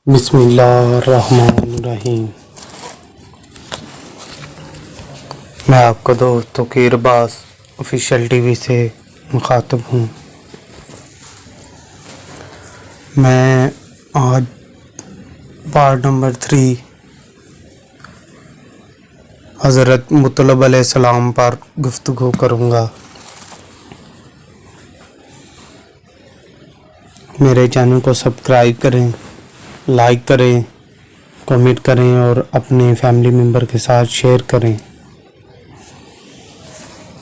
بسم اللہ الرحمن الرحیم۔ میں آپ کا دوست توقیر عباس آفیشیل ٹی وی سے مخاطب ہوں۔ میں آج پارٹ نمبر 3 حضرت مطلب علیہ السلام پر گفتگو کروں گا۔ میرے چینل کو سبسکرائب کریں، لائک کریں، کمنٹ کریں اور اپنے فیملی ممبر کے ساتھ شیئر کریں۔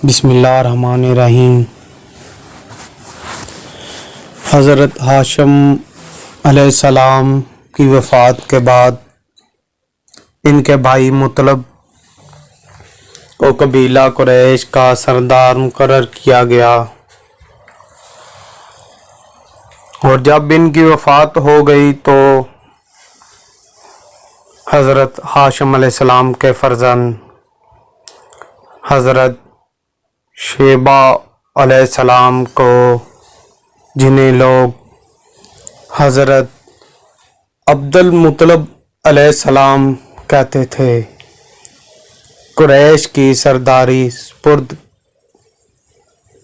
بسم اللہ الرحمن الرحیم۔ حضرت ہاشم علیہ السلام کی وفات کے بعد ان کے بھائی مطلب کو قبیلہ قریش کا سردار مقرر کیا گیا، اور جب ان کی وفات ہو گئی تو حضرت ہاشم علیہ السلام کے فرزند حضرت شیبہ علیہ السلام کو، جنہیں لوگ حضرت عبد المطلب علیہ السلام کہتے تھے، قریش کی سرداری سپرد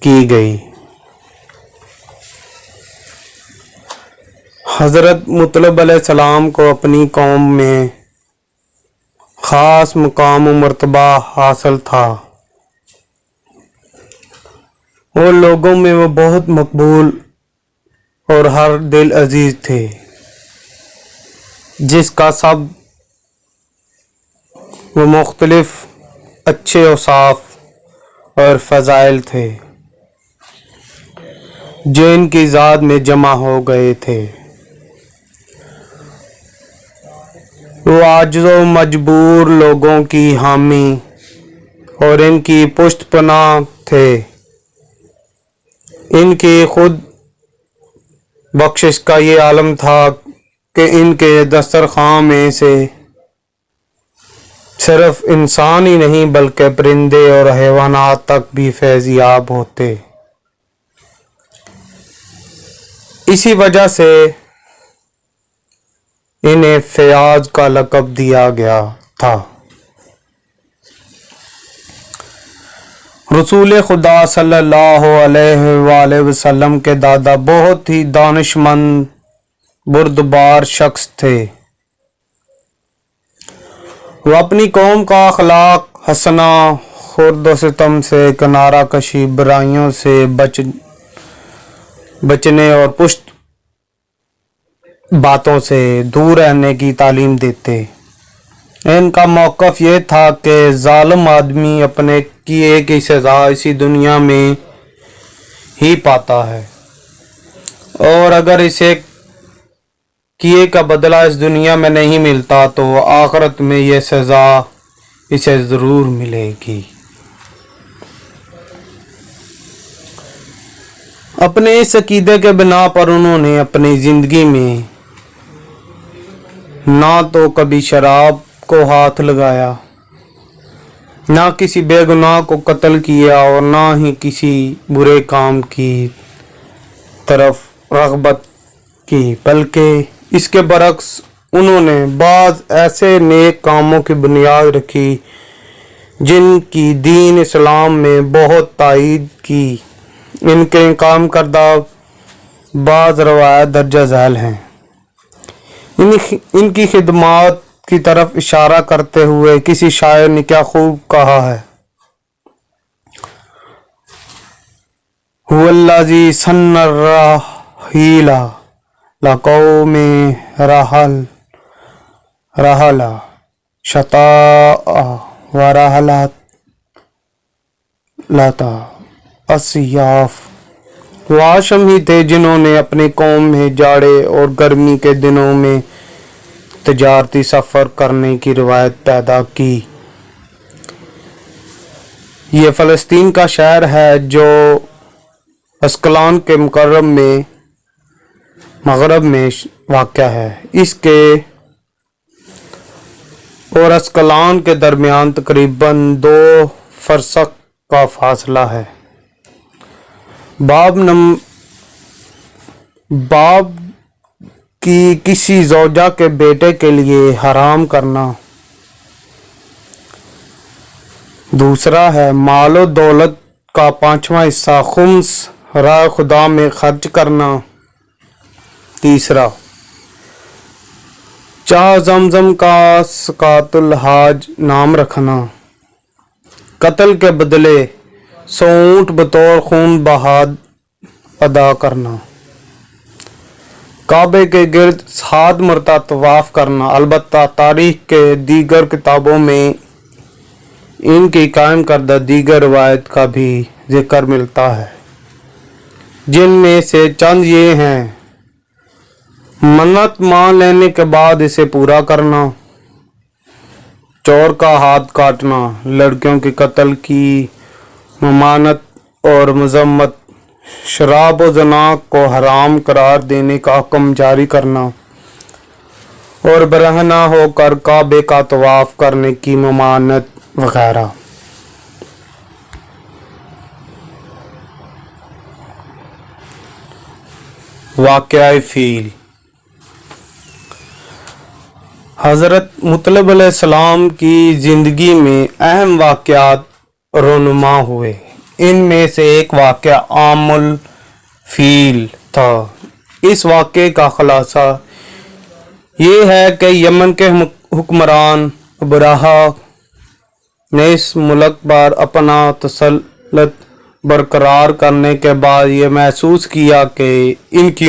کی گئی۔ حضرت مطلب علیہ السلام کو اپنی قوم میں خاص مقام و مرتبہ حاصل تھا، اور لوگوں میں وہ بہت مقبول اور ہر دل عزیز تھے، جس کا سب وہ مختلف اچھے اوصاف اور فضائل تھے جو ان کی ذات میں جمع ہو گئے تھے۔ وہ عاجز و مجبور لوگوں کی حامی اور ان کی پشت پناہ تھے۔ ان کی خود بخشش کا یہ عالم تھا کہ ان کے دسترخوان میں سے صرف انسان ہی نہیں بلکہ پرندے اور حیوانات تک بھی فیض یاب ہوتے۔ اسی وجہ سے انہیں فیاض کا لقب دیا گیا تھا۔ رسول خدا صلی اللہ علیہ وآلہ وسلم کے دادا بہت ہی دانشمند بردبار شخص تھے۔ وہ اپنی قوم کا اخلاق حسنہ، خرد و ستم سے کنارہ کشی، برائیوں سے بچنے اور پشت باتوں سے دور رہنے کی تعلیم دیتے۔ ان کا موقف یہ تھا کہ ظالم آدمی اپنے کیے کی سزا اسی دنیا میں ہی پاتا ہے، اور اگر اسے کیے کا بدلہ اس دنیا میں نہیں ملتا تو آخرت میں یہ سزا اسے ضرور ملے گی۔ اپنے اس عقیدے کے بنا پر انہوں نے اپنی زندگی میں نہ تو کبھی شراب کو ہاتھ لگایا، نہ کسی بے گناہ کو قتل کیا، اور نہ ہی کسی برے کام کی طرف رغبت کی، بلکہ اس کے برعکس انہوں نے بعض ایسے نیک کاموں کی بنیاد رکھی جن کی دین اسلام میں بہت تائید کی۔ ان کے کام کردہ بعض روایات درجہ ذیل ہیں۔ ان کی خدمات کی طرف اشارہ کرتے ہوئے کسی شاعر نے کیا خوب کہا ہے: هو الذی سن الرحیل لقوم رحل شتاء ورحلت اسیاف۔ وہ ہاشم ہی تھے جنہوں نے اپنی قوم میں جاڑے اور گرمی کے دنوں میں تجارتی سفر کرنے کی روایت پیدا کی۔ یہ فلسطین کا شہر ہے جو اسقلان کے مغرب میں واقع ہے۔ اس کے اور اسقلان کے درمیان تقریباً 2 فرسخ کا فاصلہ ہے۔ باب बाप की किसी ज़ौजा के बेटे के लिए हराम करना। दूसरा है मालो दौलत का 5वां हिस्सा खुम्स राह खुदा में खर्च करना। तीसरा चाह जमजम का सकातुल हाज नाम रखना। कत्ल के बदले 100 ऊँट बतौर खून बहाद अदा करना। काबे के गिर्द 7 मरतबा तवाफ करना। अलबत्ता तारीख के दीगर किताबों में इनकी कायम करदा दीगर रवायत का भी जिक्र मिलता है, जिनमें से चंद ये हैं। मन्नत मान लेने के बाद इसे पूरा करना, चोर का हाथ काटना, लड़कियों के कत्ल की ममानत और मजम्मत, शराब और ज़ना को हराम करार देने का हुक्म जारी करना और बरहना होकर काबे का तवाफ करने की ममानत वगैरह। वाक़या फील। हज़रत मुतलब अलैहिस्सलाम की ज़िंदगी में अहम वाक़यात रोनुमा हुए। इनमें से एक वाक़या आमुल फील था। इस वाक़े का खुलासा ये है कि यमन के हुक्मरान अबराहा ने इस मुल्क पर अपना तसल्लुत बरकरार करने के बाद ये महसूस किया कि इनकी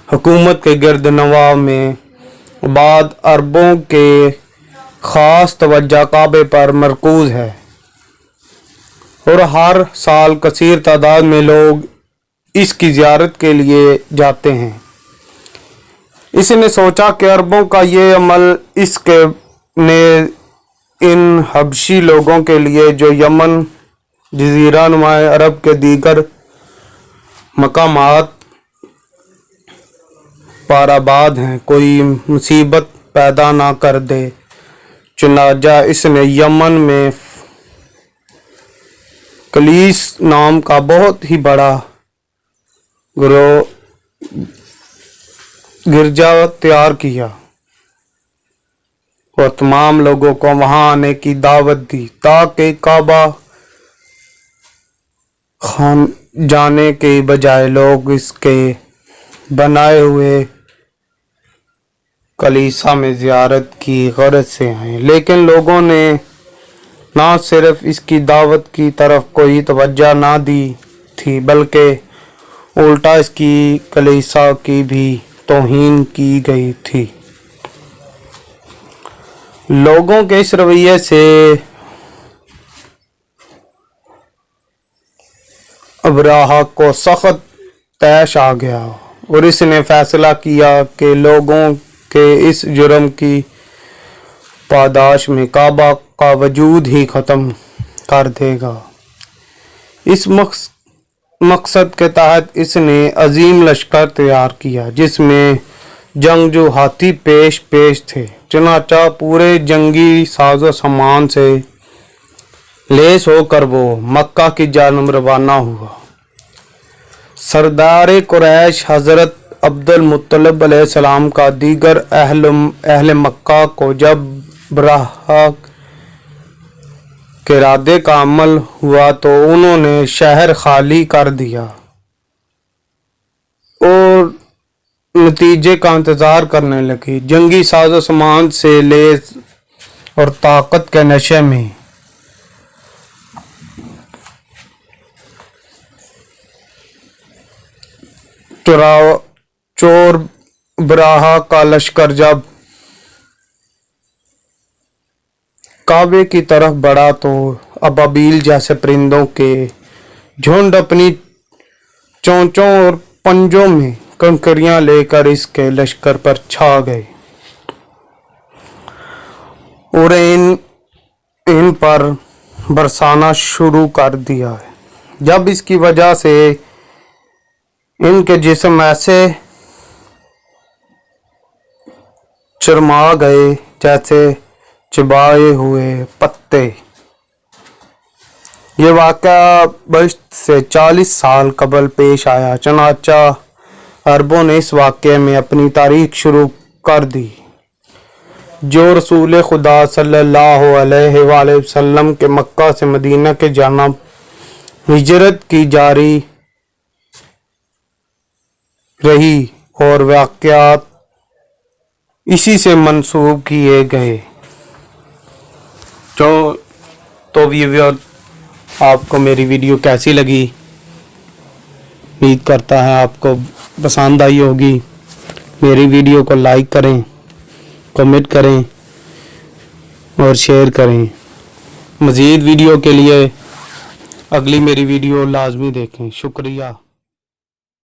हुकूमत के गिर्द नवाह में बाद अरबों के ख़ास तवज्जो काबे पर मरकूज़ है और हर साल कसीर तादाद में लोग इसकी ज़ियारत के लिए जाते हैं। इसने सोचा कि अरबों का ये अमल इसके ने इन हबशी लोगों के लिए जो यमन जज़ीरा नुमा अरब के दीगर मकामात पर आबाद हैं कोई मुसीबत पैदा ना कर दे। चुनाजा इसने यमन में कलीस नाम का बहुत ही बड़ा गिरजा तैयार किया और तमाम लोगों को वहां आने की दावत दी ताकि काबा खान जाने के बजाय लोग इसके बनाए हुए कलीसा में ज़ियारत की गरज से आए। लेकिन लोगों ने ना सिर्फ इसकी दावत की तरफ कोई तवज्जो ना दी थी बल्कि उल्टा इसकी कलीसा की भी तौहीन की गई थी। लोगों के इस रवैये से अबराहा को सख्त तैश आ गया और इसने फैसला किया कि लोगों के इस जुर्म की पादाश में काबा का वजूद ही ख़त्म कर देगा। इस मकसद के तहत इसने अजीम लश्कर तैयार किया जिसमें जंगजू हाथी पेश थे। चुनाचा पूरे जंगी साजो सामान से लेस होकर वो मक्का की जानब रवाना हुआ। सरदार कुरैश हज़रत अब्दुल मुत्तलिब अलैहिस्सलाम का दीगर अहले मक्का को जब बराहा के इरादे का अमल हुआ तो उन्होंने शहर खाली कर दिया और नतीजे का इंतज़ार करने लगे। जंगी साजो सामान से लेस और ताकत के नशे में चोर बराहा का लश्कर जब काबे की तरफ बढ़ा तो अबाबील जैसे परिंदों के झुंड अपनी चोंचों और पंजों में कंकरियां लेकर इसके लश्कर पर छा गए और इन पर बरसाना शुरू कर दिया है। जब इसकी वजह से इनके जिस्म ऐसे चरमा गए जैसे चबाए हुए पत्ते। ये वाक़या बश्त से 40 साल कबल पेश आया। चनाचा अरबों ने इस वाक़े में अपनी तारीख शुरू कर दी। जो रसूल खुदा सल्लल्लाहु अलैहि वसल्लम के मक्का से मदीना के जानिब हिजरत की जारी रही और वाक़यात इसी से मंसूब किए गए। तो व्यूअर, आपको मेरी वीडियो कैसी लगी? उम्मीद करता है आपको पसंद आई होगी। मेरी वीडियो को लाइक करें, कमेंट करें और शेयर करें। मज़ीद वीडियो के लिए अगली मेरी वीडियो लाजमी देखें। शुक्रिया।